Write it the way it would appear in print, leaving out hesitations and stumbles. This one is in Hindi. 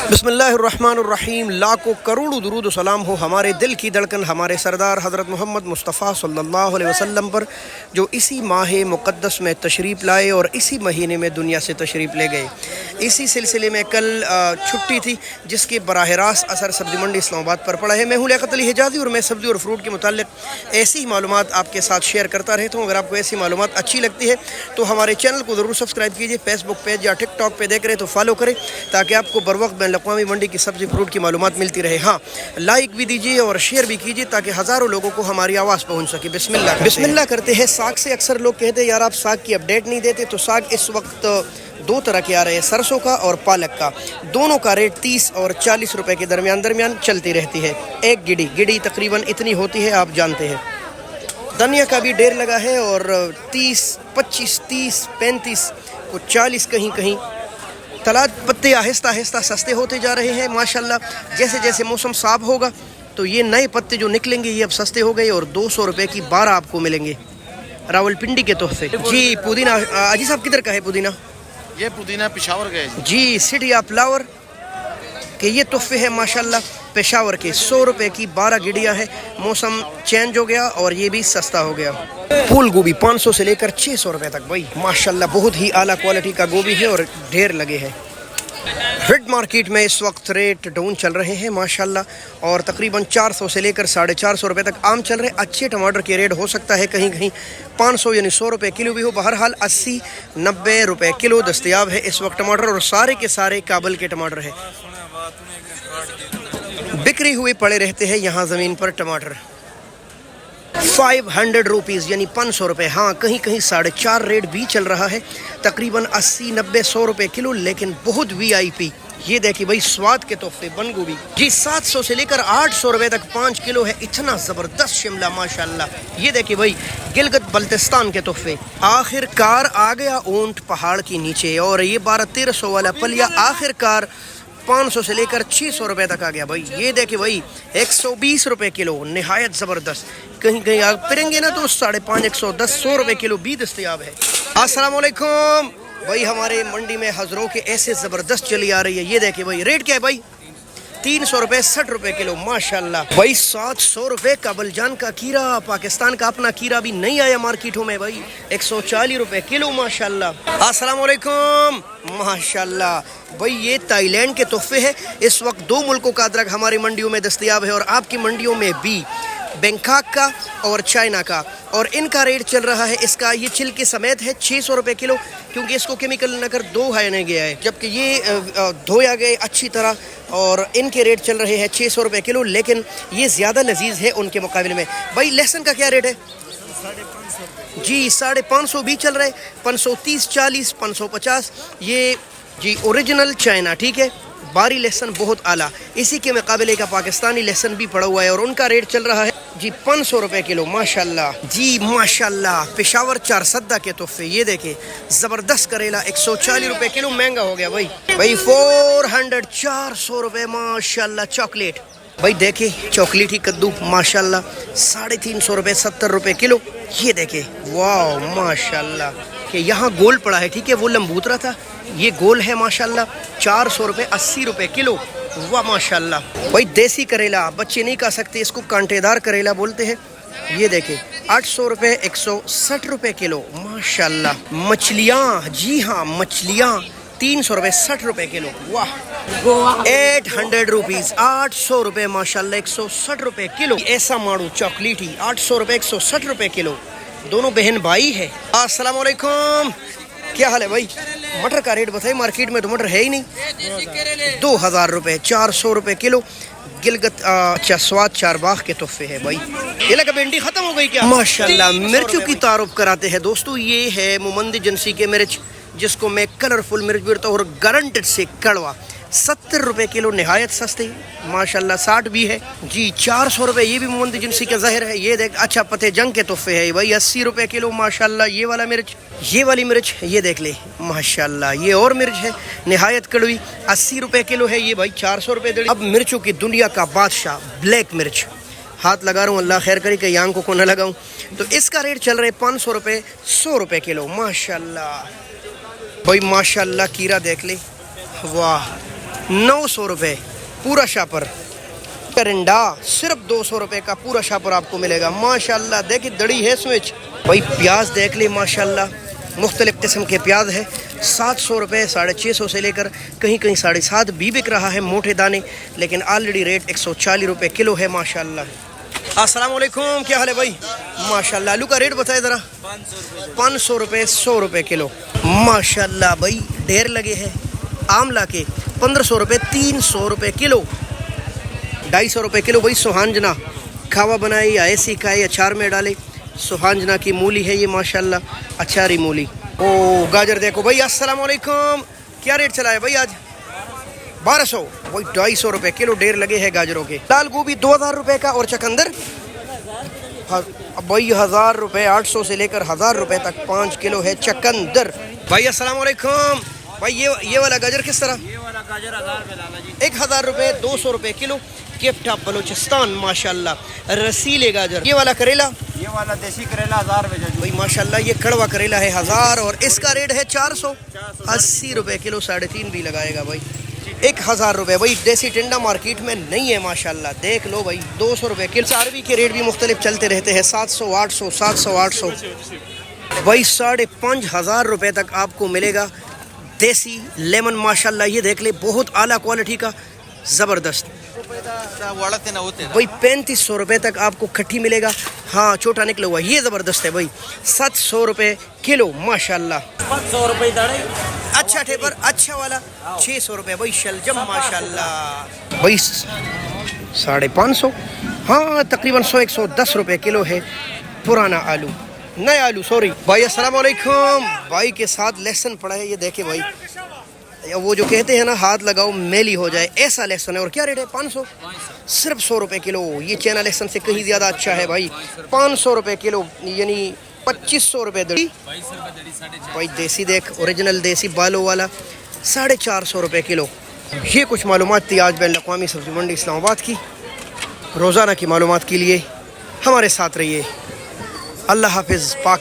बिस्मिल्लाहिर्रहमानिर्रहीम। लाखों करोड़ों दुरूद सलाम हो हमारे दिल की धड़कन हमारे सरदार हज़रत मोहम्मद मुस्तफ़ा सल्लल्लाहु अलैहि वसल्लम पर, जो इसी माह मुक़द्दस में तशरीफ़ लाए और इसी महीने में दुनिया से तशरीफ़ ले गए। इसी सिलसिले में कल छुट्टी थी जिसके बराह रास्त असर सब्ज़ी मंडी इस्लामाबाद पर पड़ा है। मैं हूँ लियाकत अली हिजाज़ी और मैं सब्ज़ी और फ्रूट के मुताल्लिक़ ऐसी ही मालूमात आपके साथ शेयर करता रहता हूँ। अगर आपको ऐसी मालूमात अच्छी लगती है तो हमारे चैनल को ज़रूर सब्सक्राइब कीजिए। फेसबुक पेज या टिकटॉक पे देख रहे तो फॉलो करें ताकि आपको बर वक्त बैन अक़वामी मंडी की सब्ज़ी फ्रूट की मालूमात मिलती रहे। हाँ, लाइक भी दीजिए और शेयर भी कीजिए ताकि हज़ारों लोगों को हमारी आवाज़ पहुँच सके। बिस्मिल्लाह करते हैं। साग से अक्सर लोग कहते हैं यार आप साग की अपडेट नहीं देते, तो साग इस वक्त दो तरह के आ रहे हैं, सरसों का और पालक का। दोनों का रेट 30 और 40 रुपए के दरमियान चलती रहती है। एक गिडी तकरीबन इतनी होती है, आप जानते हैं। धनिया का भी ढेर लगा है और 30, 25, 30, 35 को 40 कहीं कहीं। तलाद पत्ते आहिस्ता आहिस्ता सस्ते होते जा रहे हैं माशाल्लाह। जैसे जैसे मौसम साफ होगा तो ये नए पत्ते जो निकलेंगे ये अब सस्ते हो गए और 200 रुपए की 12 आपको मिलेंगे रावलपिंडी के तोहफे। जी पुदीना, अजी साहब किधर का है पुदीना? ये पुदीना पेशावर का है जी, सिटी ऑफ फ्लावर के ये तोहफे है माशाल्लाह। पेशावर के 100 रुपए की 12 गिडिया है। मौसम चेंज हो गया और ये भी सस्ता हो गया। फूल गोभी 500 से लेकर 600 रुपए तक भाई माशाल्लाह। बहुत ही आला क्वालिटी का गोभी है और ढेर लगे हैं। रेड मार्केट में इस वक्त रेट डाउन चल रहे हैं माशाल्लाह और तकरीबन 400 से लेकर 450 रुपए तक आम चल रहे हैं। अच्छे टमाटर के रेट हो सकता है कहीं कहीं 500 यानी 100 रुपए किलो भी हो। बहरहाल 80-90 रुपए किलो दस्तयाब है इस वक्त टमाटर और सारे के सारे काबुल के टमाटर है। बिक्री हुए पड़े रहते हैं यहाँ ज़मीन पर टमाटर। 500 रुपीज़ यानी 500 रुपये। हाँ, कहीं कहीं 4.5 रेट भी चल रहा है, तकरीबन 80-90-100 रुपये किलो, लेकिन बहुत VIP। ये देखिए भाई स्वाद के तोहफे बंद गोभी जी 700 से लेकर 800 रुपये तक 5 किलो है। इतना ज़बरदस्त शिमला माशाल्लाह। ये देखिए भाई गिलगित बल्तिस्तान के तोहफे। आखिरकार आ गया ऊंट पहाड़ के नीचे और ये 1200-1300 वाला पलिया आखिरकार 500 से लेकर 600 रुपए तक आ गया भाई। ये देखिए भाई 120 रुपए किलो, निहायत ज़बरदस्त। कहीं कहीं आग पिरेंगे ना तो 550, 110-100 रुपए किलो भी दस्तयाब है। अस्सलाम वालेकुम भाई। हमारे मंडी में हज़रों के ऐसे ज़बरदस्त चली आ रही है। ये देखिए भाई रेट क्या है भाई? 300 रुपये 60 रुपए किलो माशाल्लाह भाई। 700 रुपये काबुलजान का कीरा, पाकिस्तान का अपना कीरा भी नहीं आया मार्केटों में भाई। 140 रुपये किलो माशाल्लाह। अस्सलाम वालेकुम माशाल्लाह भाई। ये ताईलैंड के तोहफे हैं। इस वक्त 2 मुल्कों का अदरक हमारी मंडियों में दस्तयाब है और आपकी मंडियों में भी, बैंकॉक का और चाइना का। और इनका रेट चल रहा है, इसका ये छिलके समेत है 600 रुपये किलो, क्योंकि इसको केमिकल न कर धोया नहीं गया है, जबकि ये धोया गया अच्छी तरह। और इनके रेट चल रहे हैं 600 रुपये किलो, लेकिन ये ज़्यादा लजीज है उनके मुकाबले में। भाई लहसुन का क्या रेट है? जी 550 भी चल रहे, 530, 40, 550। ये जी ओरिजिनल चाइना, ठीक है। बारी लहसुन बहुत आला, इसी के मुकाबले का पाकिस्तानी लहसुन भी पड़ा हुआ है और उनका रेट चल रहा है जी 500 रुपये किलो माशाल्लाह। जी माशाल्लाह पेशावर 4 सद्दा के तोहफे। ये देखे ज़बरदस्त करेला 140 रुपये किलो, महंगा हो गया भाई। 400 रुपये माशाल्लाह। चॉकलेट भाई देखे चॉकलेट ही कद्दू माशाल्लाह 350 रुपये 70 रुपये किलो। ये देखे वाह माशाल्लाह। कि यहाँ गोल पड़ा है, ठीक है, वो लंबूतरा था, ये गोल है माशाल्लाह। 400 रुपये 80 रुपये किलो, वाह माशाल्लाह। भाई देसी करेला बच्चे नहीं खा सकते, इसको कांटेदार करेला बोलते हैं। ये देखें 800 रुपये 160 रुपये किलो माशाल्लाह। मछलियाँ, जी हाँ मछलियाँ 300 रुपये 60 रुपये किलो, वाह। 800 रुपीज़ 800 रुपये माशाल्लाह 160 रुपये किलो। ऐसा माड़ू चॉकलेट ही 800 रुपये 160 रुपये किलो। दोनों बहन भाई है। अस्सलाम वालेकुम, क्या हाल है भाई? मटर का रेट बताइए, मार्केट में तो मटर है ही नहीं। 2000 रुपये 400 रुपये किलो। गिलगित अच्छा स्वाद 4 बाग के तोहफे है भाई। ये लगा भिंडी खत्म हो गई क्या? माशाल्लाह मिर्चों की तारुफ कराते हैं दोस्तों। ये है मुमंद एजेंसी के मिर्च, जिसको मैं कलरफुल मिर्च बोलता हूँ और गारंटेड से कड़वा। 70 रुपये किलो, निहायत सस्ते माशाल्लाह। 60 भी है जी 400 रुपये। ये भी मोहम्मद एजेंसी का ज़ाहिर है। ये देख अच्छा पते जंग के तोहफे है भाई 80 रुपये किलो माशाल्लाह। ये वाला मिर्च, ये वाली मिर्च ये देख ले माशाल्लाह। ये और मिर्च है निहायत कड़वी 80 रुपये किलो है ये भाई 400 रुपये दड़ी। अब मिर्चों की दुनिया का बादशाह ब्लैक मिर्च, हाथ लगा रहा हूँ अल्लाह खैर करे कि आंखों को न लगाऊँ, तो इसका रेट चल रहा है 500 रुपये 100 रुपये किलो माशाल्लाह भाई माशाल्लाह। कीरा देख ले, वाह 900 रुपये पूरा शापर। करिंडा सिर्फ 200 रुपये का पूरा शापर आपको मिलेगा। माशाल्लाह देखिए दड़ी है स्विच। भाई प्याज देख ले माशाल्लाह, मुख्तलिफ किस्म के प्याज है। 700 रुपये 650 से लेकर कहीं कहीं 750 भी बिक रहा है मोटे दाने, लेकिन ऑलरेडी रेट 140 रुपये किलो है माशाल्लाह। अस्सलाम वालेकुम, क्या हाल है भाई? माशाल्लाह आलू का रेट बताए ज़रा। 500 रुपये 100 रुपये किलो माशाल्लाह। भाई ढेर लगे हैं। आमला के 1500 रुपये 300 रुपये किलो। 250 रुपये किलो भाई सुहांजना, खावा बनाए या ऐसी खाए अचार में डाले। सुहांजना की मूली है ये माशाल्लाह, अचारी मूली। ओ गाजर देखो भाई। अस्सलाम वालेकुम, क्या रेट चला है भाई आज? 1200 भाई 250 रुपये किलो ढेर लगे हैं गाजरों के। लाल गोभी 2000 रुपये का और चकंदर भाई 1000 रुपये 800 से लेकर 1000 रुपये तक 5 किलो है चकंदर। भाई अस्सलाम वालेकुम भाई, ये वाला गाजर किस तरह? ये वाला गाजर 1000 में लाला जी। 1000 रुपये 200 रुपये किलो। केपटा बलूचिस्तान माशाल्लाह रसीले गाजर। ये वाला करेला, ये वाला देसी करेला 1000 में जी। भाई माशाल्लाह ये कड़वा करेला है 1000 और इसका रेट है 480 रुपये किलो। 3.5 भी लगाएगा भाई। 1000 रुपये भाई। देसी टिंडा मार्केट में नहीं है माशाल्लाह, देख लो भाई 200 रुपये किलो। अरबी के रेट भी मुख्तलिफ चलते रहते हैं। 700 800 700 800 भाई 5500 रुपये तक आपको मिलेगा देसी लेमन माशाल्लाह। ये देख ले बहुत आला क्वालिटी का ज़बरदस्त भाई। 3500 रुपये तक आपको खट्टी मिलेगा। हाँ छोटा निकला हुआ ये ज़बरदस्त है भाई। 700 रुपये किलो माशाल्लाह। 500 रुपये दाढ़ी। अच्छा ठेपर अच्छा वाला 600 रुपये भाई। शलजम माशाल्लाह भाई 550। हाँ तकरीबन 110 रुपये किलो है पुराना आलू, नया आलू सॉरी भाई। अस्सलाम वालेकुम भाई के साथ लहसुन पड़ा है। ये देखे भाई, वो जो कहते हैं ना हाथ लगाओ मेली हो जाए, ऐसा लहसुन है। और क्या रेट है? 500 सिर्फ 100 रुपये किलो। ये चैना लहसुन से कहीं ज़्यादा अच्छा है भाई। 500 रुपये किलो यानी 2500 रुपये दड़ी भाई। देसी देख ओरिजिनल देसी बालों वाला 450 रुपये किलो। ये कुछ मालूमात थी आज बैन अक़वामी सब्ज़ी मंडी इस्लामाबाद की। रोज़ाना की मालूमात के लिए हमारे साथ रहिए। अल्लाह हाफिज़। पाक।